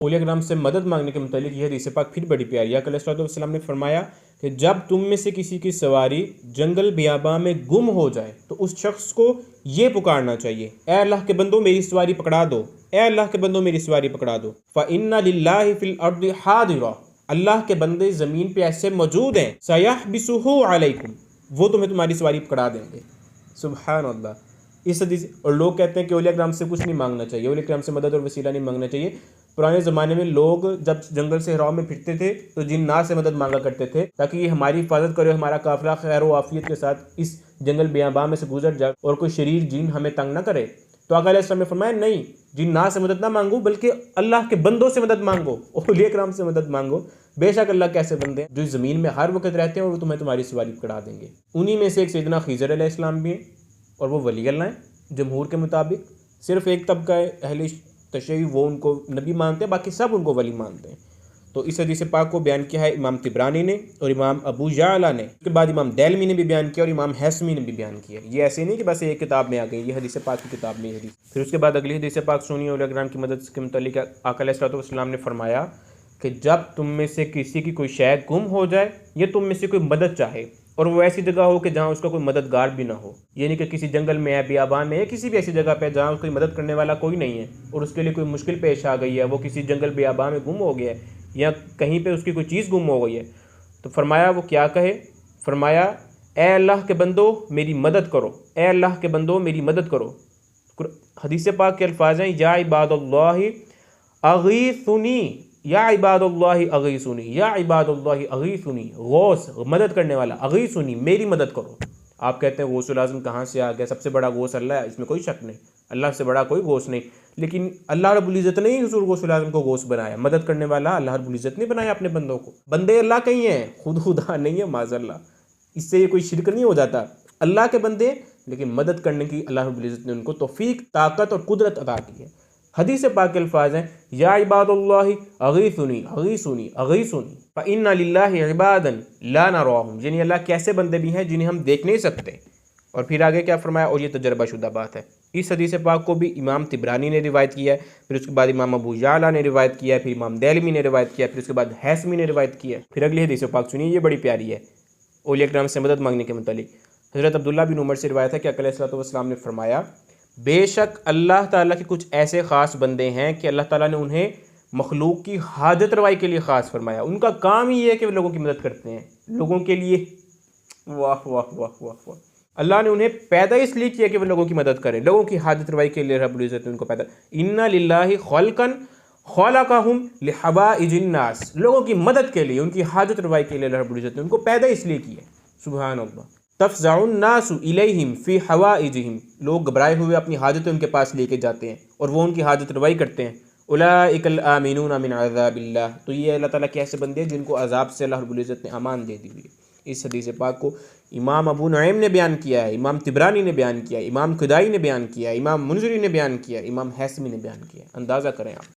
औलिया किराम से मदद मांगने के मुतालिक यह हदीस पाक फिर बड़ी प्यारी है। आका अलैहिस्सलाम ने फरमाया कि जब तुम में से किसी की सवारी जंगल बियाबा में गुम हो जाए तो उस शख्स को ये पुकारना चाहिए, ए अल्लाह के बंदो मेरी सवारी पकड़ा दो, ए अल्लाह के बंदो मेरी सवारी पकड़ा दो। फ़इन्ना लिल्लाहि फिल अर्दि हादिरा, अल्लाह के बंदे ज़मीन पे ऐसे मौजूद हैं, सयहबिसुहु अलैकुम, वो तुम्हारी सवारी पकड़ा देंगे। सुभान अल्लाह। इस हदीस और लोग कहते हैं कि औलिया किराम से कुछ नहीं मांगना चाहिए, औलिया किराम से मदद और वसीला नहीं मांगना चाहिए। पुराने ज़माने में लोग जब जंगल से हिराव में फिरते थे तो जिन्नात से मदद मांगा करते थे ताकि ये हमारी हिफाजत करे, हमारा काफिला खैर व आफियत के साथ इस जंगल बियाबा में से गुजर जाए और कोई शरीर जिन हमें तंग ना करे। तो आका अलैहिस्सलाम ने फरमाया नहीं, जिन्नात से मदद ना मांगो बल्कि अल्लाह के बंदों से मदद मांगो, औलिया किराम से मदद मांगो। बेशक अल्लाह के ऐसे बंदे हैं जो ज़मीन में हर वक्त रहते हैं और वो तुम्हारी सवारी पकड़ा देंगे। उन्हीं में से एक सैयदना खिज़र अलैहिस्सलाम भी हैं और वो वली अल्लाह हैं। जमहूर के मुताबिक सिर्फ एक तबका है अहले तशय्युअ, वो उनको नबी मानते हैं, बाकी सब उनको वली मानते हैं। तो इस हदीस पाक को बयान किया है इमाम तिबरानी ने और इमाम अबू याला ने, उसके बाद इमाम दैलमी ने भी बयान किया और इमाम हैसमी ने भी बयान किया। ये ऐसे नहीं कि बस एक किताब में आ गई, ये हदीस पाक की किताब में हदीस। फिर उसके बाद अगली हदीस पाक सुनिए औलिया किराम की मदद के मुतालिक आका अलैहिस्सलाम ने फरमाया कि जब तुम में से किसी की कोई शय गुम हो जाए या तुम में से कोई मदद चाहे और वो ऐसी जगह हो कि जहाँ उसका कोई मददगार भी ना हो, यानी कि किसी जंगल में है, बियाबान में है, किसी भी ऐसी जगह पे जहाँ उसकी मदद करने वाला कोई नहीं है और उसके लिए कोई मुश्किल पेश आ गई है, वो किसी जंगल बियाबान में गुम हो गया है या कहीं पे उसकी कोई चीज़ गुम हो गई है, तो फरमाया वो क्या कहे। फरमाया ए अल्लाह के बंदो मेरी मदद करो, ए अल्लाह के बंदो मेरी मदद करो। हदीस पाक के अल्फाज हैं या इबादुल्लाहि अगीसुनी, या इबादुल्लाहि अगीसुनी, या इबादुल्लाहि अगीसुनी, गौस मदद करने वाला, अगीसुनी मेरी मदद करो। आप कहते हैं गौसुल आज़म कहाँ से आ गया, सबसे बड़ा गौस अल्लाह है, इसमें कोई शक नहीं, अल्लाह से बड़ा कोई गौस नहीं। लेकिन अल्लाह रब्बुल इज़्ज़त ने ही हुज़ूर गौसुल आज़म को गौस बनाया, मदद करने वाला अल्लाह रब्बुल इज़्ज़त ने बनाया अपने बंदों को। बंदे अल्लाह के ही हैं, खुद खुदा नहीं है माज़अल्लाह, इससे ये कोई शिरक नहीं हो जाता। अल्लाह के बंदे लेकिन मदद करने की अल्लाह रब्बुल इज़्ज़त ने उनको तौफीक, ताकत और कुदरत अता की है। हदीस पाक के अल्फाज हैं या इबादुल्लाहि अगीसुनी अगीसुनी अगीसुनी फ़इन्ना लिल्लाहि इबादन ला नराहुम, यानी अल्लाह के ऐसे बंदे भी हैं जिन्हें हम देख नहीं सकते। और फिर आगे क्या फरमाया, और ये तजर्बा शुदा बात है। इस हदीस पाक को भी इमाम तिबरानी ने रिवायत किया है, फिर उसके बाद इमाम अबू याला ने रिवायत किया है, फिर इमाम दैलमी ने रिवायत किया है, फिर उसके बाद हैसमी ने रिवायत किया है। फिर अगली हदीस पाक सुनिए, ये बड़ी प्यारी है औलिया किराम से मदद मांगने के मुतालिक। हज़रत अब्दुल्लाह बिन उमर से रिवायत है कि अलैहिस्सलाम ने फरमाया बेशक अल्लाह ताला के कुछ ऐसे ख़ास बंदे हैं कि अल्लाह ताला ने उन्हें मखलूक की हाजत रवाई के लिए ख़ास फरमाया। उनका काम ही है कि वे लोगों की मदद करते हैं, लोगों के लिए। वाह वाह वाह वाह वाह। अल्लाह ने उन्हें पैदा इसलिए किया कि वे लोगों की मदद करें, लोगों की हाजत रवाई के लिए रब्बुल इज़्ज़त ने उनको पैदा। इन्ना लिल्लाहि खल्कन खलक़हुम लिहवाइजिन नास, लोगों की मदद के लिए, उनकी हाजत रवाई के लिए रब्बुल इज़्ज़त ने उनको पैदा इसलिए किया। सुभान अल्लाह। तफ़ज़उन नासु इलैहिम फ़ी हवाइजिहिम, लोग घबराए हुए अपनी हाजतें उनके पास लेके जाते हैं और वो उनकी हाजत रवाई करते हैं। उलाइकल आमिनूना मिन अज़ाबिल्लाह, तो ये अल्लाह ताला के ऐसे बंदे हैं जिनको अज़ाब से अल्लाह रब्बुल इज़्ज़त ने अमान दे दी हुई है। इस हदीस पाक को इमाम अबू नुऐम ने बयान किया है, इमाम तिबरानी ने बयान किया है, इमाम खुदाई ने बयान किया है, इमाम मुनज़िरी ने बयान किया है, इमाम हैसमी ने बयान किया है। अंदाज़ा करें आप।